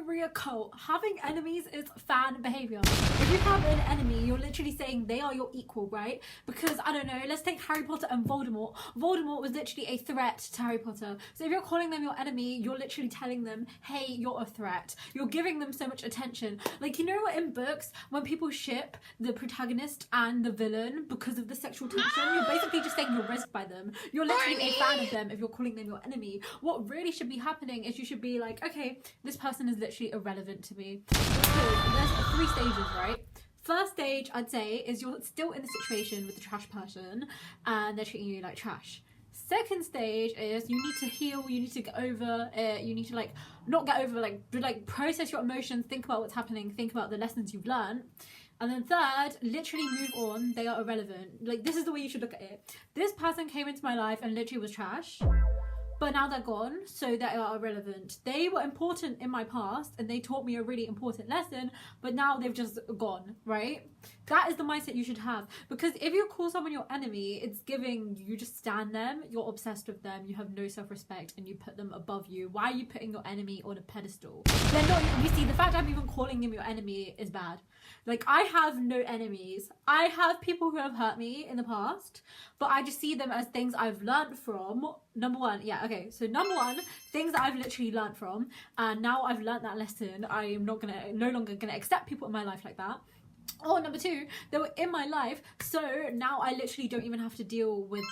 Real quote: having enemies is fan behaviour. If you have an enemy, you're literally saying they are your equal, right? Because, I don't know, let's take Harry Potter and Voldemort. Voldemort was literally a threat to Harry Potter. So if you're calling them your enemy, you're literally telling them, hey, you're a threat. You're giving them so much attention. Like, you know what, in books, when people ship the protagonist and the villain because of the sexual tension, you're basically just saying you're risked by them. You're literally a fan of them if you're calling them your enemy. What really should be happening is you should be like, okay, this person is literally irrelevant to me. Because there's 3 stages, right? First stage, I'd say, is you're still in the situation with the trash person and they're treating you like trash. Second stage is you need to heal, you need to get over it, you need to like, not get over, like process your emotions, think about what's happening, think about the lessons you've learned. And then third, literally move on, they are irrelevant. Like, this is the way you should look at it. This person came into my life and literally was trash, but now they're gone, so they are irrelevant. They were important in my past and they taught me a really important lesson, but now they've just gone, right? That is the mindset you should have. Because if you call someone your enemy, it's giving you just stand them, you're obsessed with them, you have no self-respect, and you put them above you. Why are you putting your enemy on a pedestal? They're not, you see, the fact I'm even calling him your enemy is bad. Like, I have no enemies. I have people who have hurt me in the past, but I just see them as things I've learned from. Number one, things that I've literally learned from, and now I've learned that lesson. I am no longer gonna accept people in my life like that. Or number 2, they were in my life, so now I literally don't even have to deal with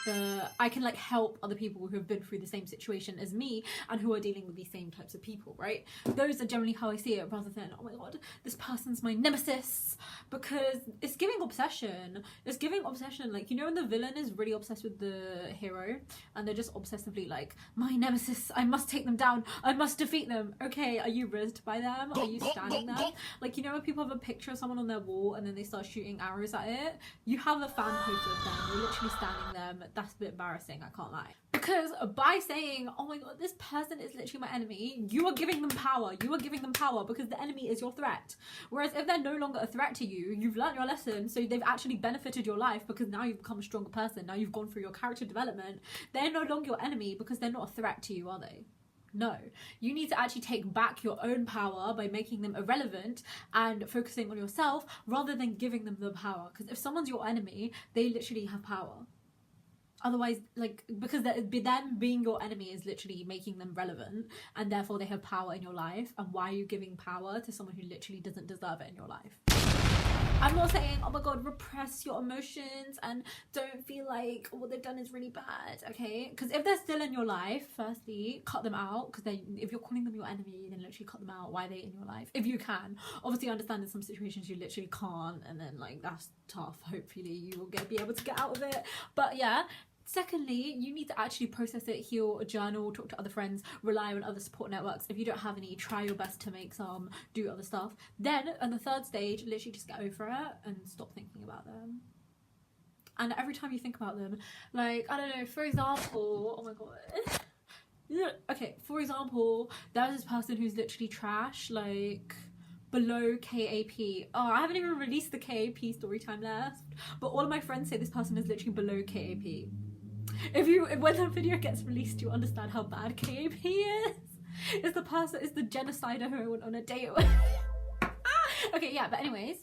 I can like help other people who have been through the same situation as me and who are dealing with these same types of people, right? Those are generally how I see it, rather than, oh my god, this person's my nemesis, because it's giving obsession. It's giving obsession. Like, you know when the villain is really obsessed with the hero and they're just obsessively like, my nemesis, I must take them down, I must defeat them. Okay, are you rizzed by them? Are you standing them? Like, you know when people have a picture of someone on their wall and then they start shooting arrows at it? You have a fan poster of them, you're literally standing them. That's a bit embarrassing, I can't lie. Because by saying, oh my god, this person is literally my enemy, you are giving them power. You are giving them power because the enemy is your threat. Whereas if they're no longer a threat to you, you've learned your lesson, so they've actually benefited your life because now you've become a stronger person, now you've gone through your character development. They're no longer your enemy because they're not a threat to you, are they? No, you need to actually take back your own power by making them irrelevant and focusing on yourself rather than giving them the power. Because if someone's your enemy, they literally have power. Otherwise, like, because them being your enemy is literally making them relevant, and therefore they have power in your life. And why are you giving power to someone who literally doesn't deserve it in your life? I'm not saying, oh my god, repress your emotions and don't feel like what they've done is really bad, okay? Because if they're still in your life, firstly, cut them out. Because if you're calling them your enemy, then literally cut them out. Why are they in your life? If you can. Obviously, I understand in some situations you literally can't, and then, like, that's tough. Hopefully, you will be able to get out of it. But yeah. Secondly, you need to actually process it, heal, journal, talk to other friends, rely on other support networks. If you don't have any, try your best to make some, do other stuff. Then, on the third stage, literally just get over it and stop thinking about them. And every time you think about them, like, I don't know, for example, oh my god. Okay, for example, there's this person who's literally trash, like, below KAP. Oh, I haven't even released the KAP story time left, but all of my friends say this person is literally below KAP. When that video gets released, you understand how bad KAP is. It's the person, it's the genocider who I went on a date with. Okay, yeah, but anyways.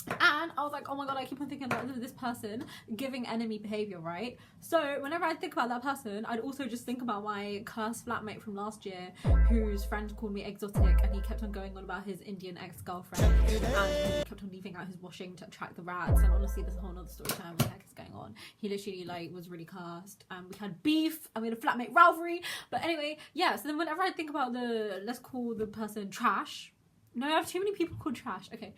And I was like, oh my god, I keep on thinking about this person giving enemy behaviour, right? So whenever I think about that person, I'd also just think about my cursed flatmate from last year, whose friend called me exotic, and he kept on going on about his Indian ex-girlfriend, and he kept on leaving out his washing to attract the rats. And honestly, there's a whole other story time. What the heck is going on? He literally, like, was really cursed, and we had beef, and we had a flatmate rivalry. But anyway, yeah, so then whenever I think about let's call the person trash. No, I have too many people called trash. Okay.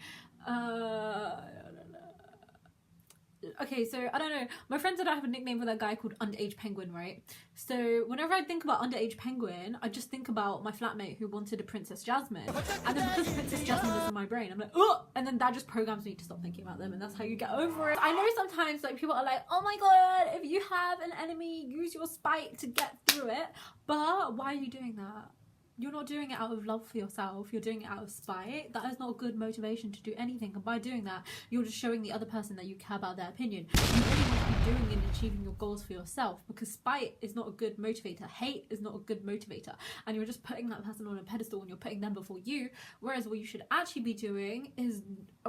Okay, so I don't know, my friends and I have a nickname for that guy called Underage Penguin, right? So whenever I think about Underage Penguin, I just think about my flatmate who wanted a Princess Jasmine, and then because Princess Jasmine is in my brain, I'm like, oh, and then that just programs me to stop thinking about them, and that's how you get over it. I know sometimes, like, people are like, oh my god, if you have an enemy, use your spite to get through it, but why are you doing that? You're not doing it out of love for yourself, you're doing it out of spite. That is not a good motivation to do anything, and by doing that, you're just showing the other person that you care about their opinion. You really want to be doing in achieving your goals for yourself, because spite is not a good motivator, hate is not a good motivator, and you're just putting that person on a pedestal and you're putting them before you. Whereas what you should actually be doing is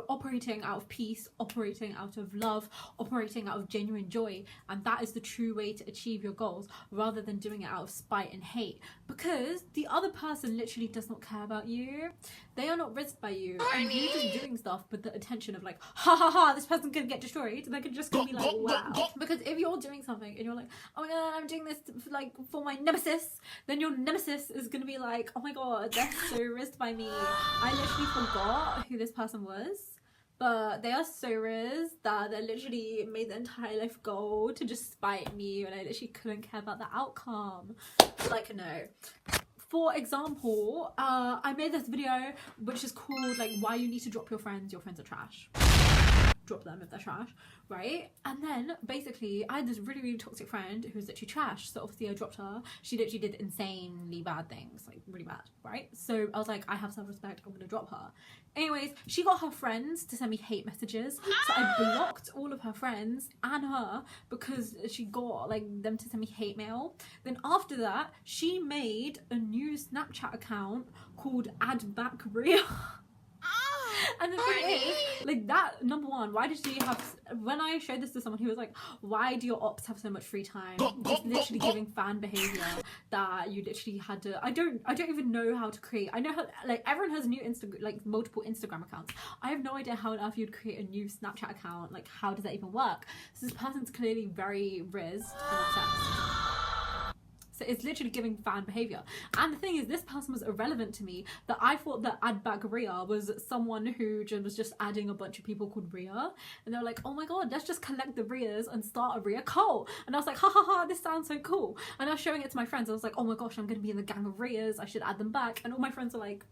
operating out of peace, operating out of love, operating out of genuine joy, and that is the true way to achieve your goals, rather than doing it out of spite and hate, because the other person literally does not care about you. They are not risked by you, and you just doing stuff with the intention of like, ha ha ha, this person's gonna get destroyed. They're just gonna be like, wow. Because if you're doing something and you're like, oh my god, I'm doing this like for my nemesis, then your nemesis is gonna be like, oh my god, they're so risked by me. I literally forgot who this person was, but they are so rizzed that they literally made the entire life goal to just spite me, and I literally couldn't care about the outcome. Like, no. For example, I made this video which is called like, why you need to drop your friends are trash. Drop them if they're trash, right? And then basically I had this really toxic friend who was literally trash, so obviously I dropped her. She literally did insanely bad things, like really bad, right? So I was like, I have self-respect, I'm gonna drop her. Anyways, she got her friends to send me hate messages, so I blocked all of her friends and her because she got like them to send me hate mail. Then after that, she made a new Snapchat account called Add Back Ria. And the thing is, like, that, number one, why did she have, when I showed this to someone, he was like, why do your ops have so much free time? It's literally giving fan behaviour that you literally had to, I don't even know how to create, I know how, like, everyone has new multiple Instagram accounts. I have no idea how on earth you'd create a new Snapchat account, like, how does that even work? So this person's clearly very rizzed and obsessed. So it's literally giving fan behaviour. And the thing is, this person was irrelevant to me, that I thought that Add Back Ria was someone who was just adding a bunch of people called Ria. And they were like, oh my god, let's just collect the Rias and start a Ria cult. And I was like, ha ha ha, this sounds so cool. And I was showing it to my friends. I was like, oh my gosh, I'm going to be in the gang of Rias. I should add them back. And all my friends were like,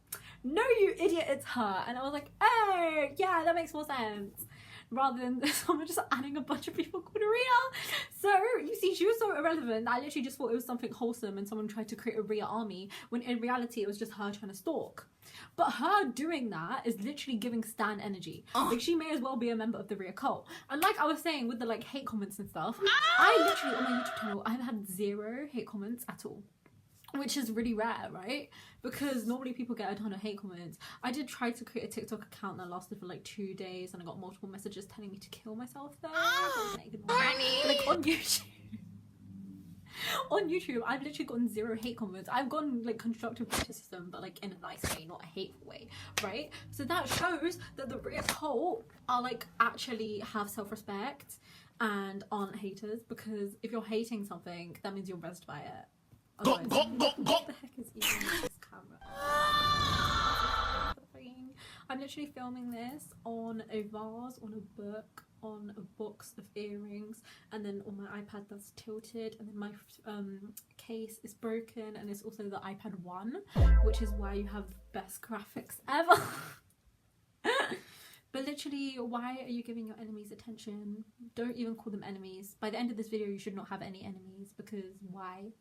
no, you idiot, it's her. And I was like, hey, yeah, that makes more sense. Rather than someone just adding a bunch of people called Ria. So, you see, she was so irrelevant. I literally just thought it was something wholesome and someone tried to create a Ria army, when in reality it was just her trying to stalk. But her doing that is literally giving stan energy. Like, she may as well be a member of the Ria cult. And like I was saying with the like hate comments and stuff, I literally, on my YouTube channel, I've had 0 hate comments at all. Which is really rare, right? Because normally people get a ton of hate comments. I did try to create a TikTok account that lasted for like 2 days, and I got multiple messages telling me to kill myself there. Like on YouTube. On YouTube, I've literally gotten 0 hate comments. I've gotten like constructive criticism, but like in a nice way, not a hateful way, right? So that shows that the Ria cult are like actually have self-respect and aren't haters, because if you're hating something, that means you're rezzed by it. Otherwise, what the heck is even this camera? I'm literally filming this on a vase, on a book, on a box of earrings, and then on my iPad that's tilted, and then my case is broken, and it's also the iPad 1, which is why you have best graphics ever. But literally, why are you giving your enemies attention? Don't even call them enemies. By the end of this video, you should not have any enemies, because why?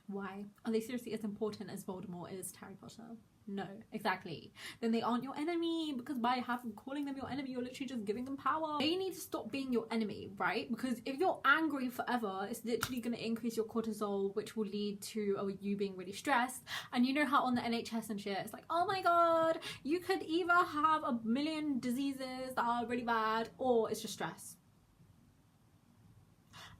Why? Are they seriously as important as Voldemort is to Harry Potter? No, exactly. Then they aren't your enemy, because by calling them your enemy, you're literally just giving them power. They need to stop being your enemy, right? Because if you're angry forever, it's literally going to increase your cortisol, which will lead to you being really stressed. And you know how on the NHS and shit, it's like, oh my god, you could either have a million diseases that are really bad, or it's just stress.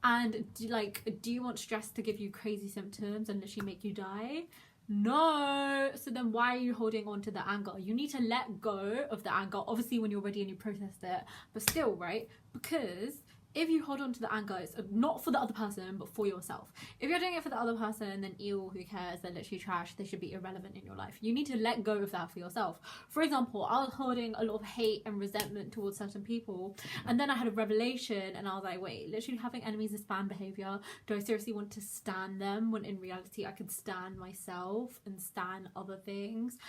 And do you want stress to give you crazy symptoms and literally make you die? No. So then why are you holding on to the anger? You need to let go of the anger, obviously when you're ready and you processed it, but still, right? Because if you hold on to the anger, it's not for the other person, but for yourself. If you're doing it for the other person, then ew, who cares? They're literally trash. They should be irrelevant in your life. You need to let go of that for yourself. For example, I was holding a lot of hate and resentment towards certain people, and then I had a revelation, and I was like, wait, literally having enemies is fan behaviour. Do I seriously want to stan them, when in reality I could stan myself and stan other things?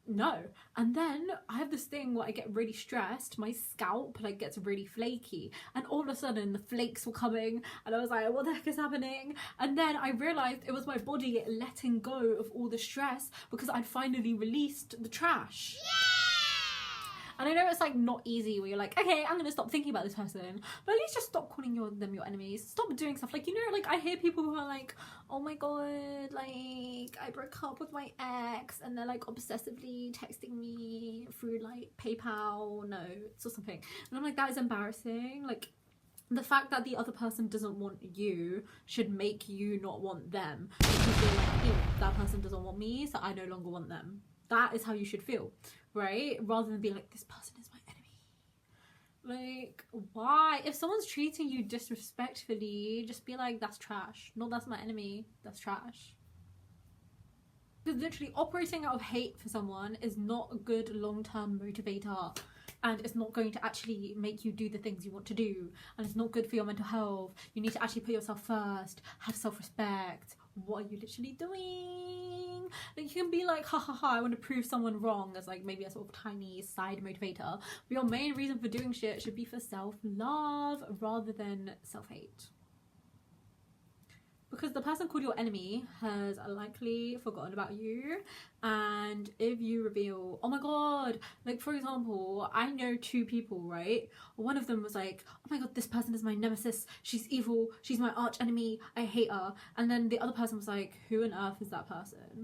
No. And then I have this thing where I get really stressed, my scalp like gets really flaky, and all of a sudden the flakes were coming, and I was like, what the heck is happening? And then I realized it was my body letting go of all the stress, because I'd finally released the trash. And I know it's like not easy where you're like, okay, I'm gonna stop thinking about this person, but at least just stop calling them your enemies. Stop doing stuff like, you know, like I hear people who are like, oh my god, like I broke up with my ex and they're like obsessively texting me through like PayPal notes or something, and I'm like, that is embarrassing. Like, the fact that the other person doesn't want you should make you not want them, because you're like, ew, that person doesn't want me, so I no longer want them. That is how you should feel, right? Rather than being like, this person is my enemy. Like, why? If someone's treating you disrespectfully, just be like, that's trash. No, that's my enemy. That's trash. Because literally operating out of hate for someone is not a good long-term motivator. And it's not going to actually make you do the things you want to do. And it's not good for your mental health. You need to actually put yourself first. Have self-respect. What are you literally doing? Like, you can be like, ha ha ha, I want to prove someone wrong, as like maybe a sort of tiny side motivator. But your main reason for doing shit should be for self-love rather than self-hate. Because the person called your enemy has likely forgotten about you, and if you reveal, oh my god, like for example, I know two people, right? One of them was like, oh my god, this person is my nemesis, she's evil, she's my arch enemy, I hate her. And then the other person was like, who on earth is that person?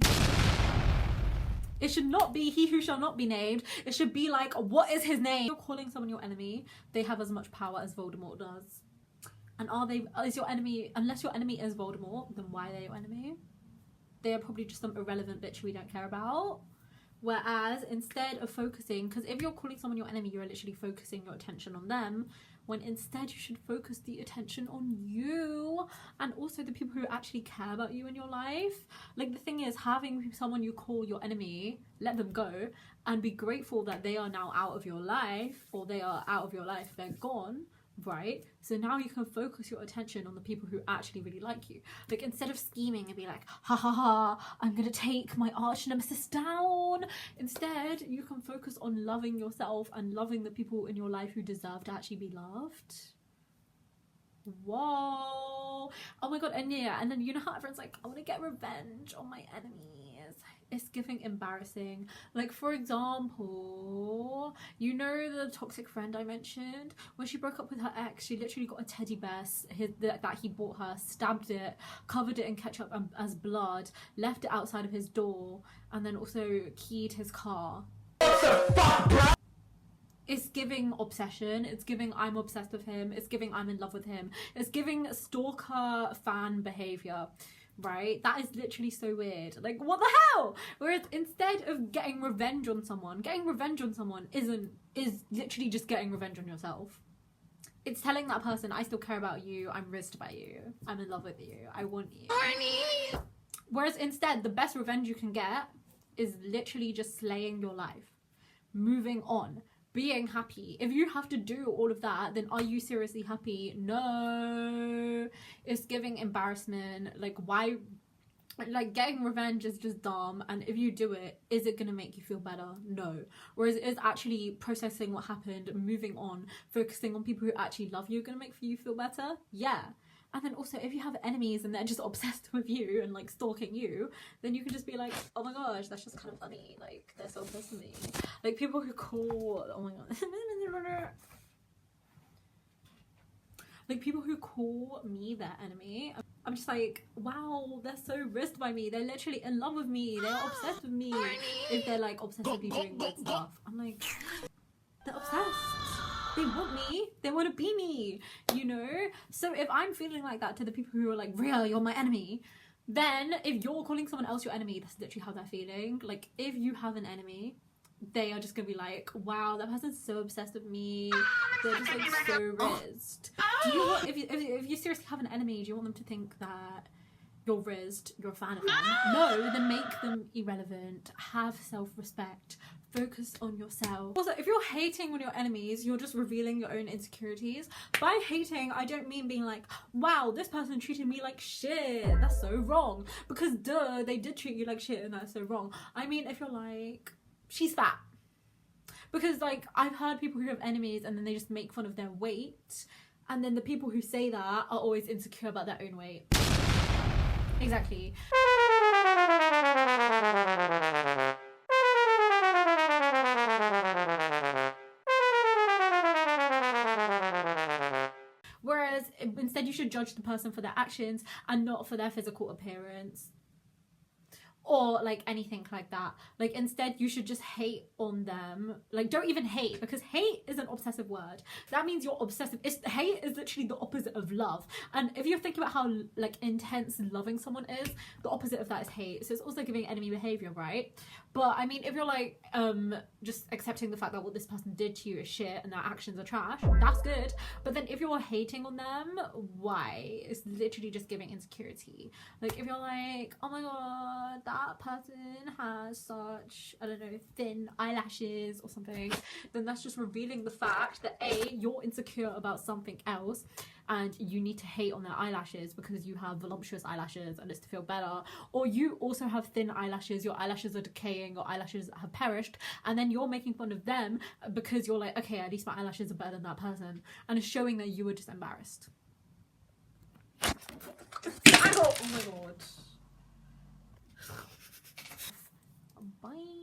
It should not be he who shall not be named. It should be like, what is his name? If you're calling someone your enemy, they have as much power as Voldemort does. And is your enemy, unless your enemy is Voldemort, then why are they your enemy? They are probably just some irrelevant bitch we don't care about. Whereas instead of focusing, because if you're calling someone your enemy, you're literally focusing your attention on them, when instead you should focus the attention on you and also the people who actually care about you in your life. Like, the thing is, having someone you call your enemy, let them go and be grateful that they are now out of your life, or they are out of your life, they're gone. Right, so now you can focus your attention on the people who actually really like you. Like, instead of scheming and be like, ha ha ha, I'm gonna take my arch nemesis down, instead you can focus on loving yourself and loving the people in your life who deserve to actually be loved. Whoa, oh my god. And yeah, and then you know how everyone's like, I want to get revenge on my enemies. It's giving embarrassing. Like, for example, you know the toxic friend I mentioned? When she broke up with her ex, she literally got a teddy bear that he bought her, stabbed it, covered it in ketchup as blood, left it outside of his door, and then also keyed his car. What the fuck, bro? It's giving obsession. It's giving I'm obsessed with him. It's giving I'm in love with him. It's giving stalker fan behaviour. Right? That is literally so weird. Like, what the hell? Whereas instead of getting revenge on someone is literally just getting revenge on yourself. It's telling that person, I still care about you, I'm rizzed by you, I'm in love with you, I want you. Whereas instead, the best revenge you can get is literally just slaying your life, moving on, being happy. If you have to do all of that, then are you seriously happy? No. It's giving embarrassment. Like, why? Like, getting revenge is just dumb, and if you do it, is it gonna make you feel better? No. Whereas it's actually processing what happened, moving on, focusing on people who actually love you, gonna make you feel better? Yeah. And then also, if you have enemies and they're just obsessed with you and like stalking you, then you can just be like, oh my gosh, that's just kind of funny, like they're so obsessed with me. Like, people who call, oh my god, like people who call me their enemy, I'm just like, wow, they're so rizzed by me, they're literally in love with me, they're obsessed with me. If they're like obsessively doing weird stuff, I'm like, they're obsessed. They want me, they want to be me, you know? So if I'm feeling like that to the people who are like, Rhea, you're my enemy, then if you're calling someone else your enemy, that's literally how they're feeling. Like, if you have an enemy, they are just gonna be like, wow, that person's so obsessed with me, they're just like so rizzed. Do you want, if you seriously have an enemy, do you want them to think that you're rizzed, you're a fan of them? No, then make them irrelevant, have self-respect, focus on yourself. Also, if you're hating on your enemies, you're just revealing your own insecurities. By hating, I don't mean being like, wow, this person treated me like shit, that's so wrong. Because duh, they did treat you like shit and that's so wrong. I mean, if you're like, she's fat. Because like, I've heard people who have enemies and then they just make fun of their weight. And then the people who say that are always insecure about their own weight. Exactly. instead you should judge the person for their actions and not for their physical appearance or like anything like that. Like instead you should just hate on them. Like don't even hate, because hate is an obsessive word. That means you're obsessive. Hate is literally the opposite of love. And if you're thinking about how like intense loving someone is, the opposite of that is hate. So it's also giving enemy behavior, right? But I mean, if you're like just accepting the fact that what this person did to you is shit and their actions are trash, that's good. But then if you're hating on them, why? It's literally just giving insecurity. Like if you're like, oh my god, that person has such, I don't know, thin eyelashes or something, then that's just revealing the fact that A, you're insecure about something else and you need to hate on their eyelashes because you have voluptuous eyelashes and it's to feel better, or you also have thin eyelashes, your eyelashes are decaying, your eyelashes have perished, and then you're making fun of them because you're like, okay, at least my eyelashes are better than that person, and it's showing that you were just embarrassed. Oh my god. Bye.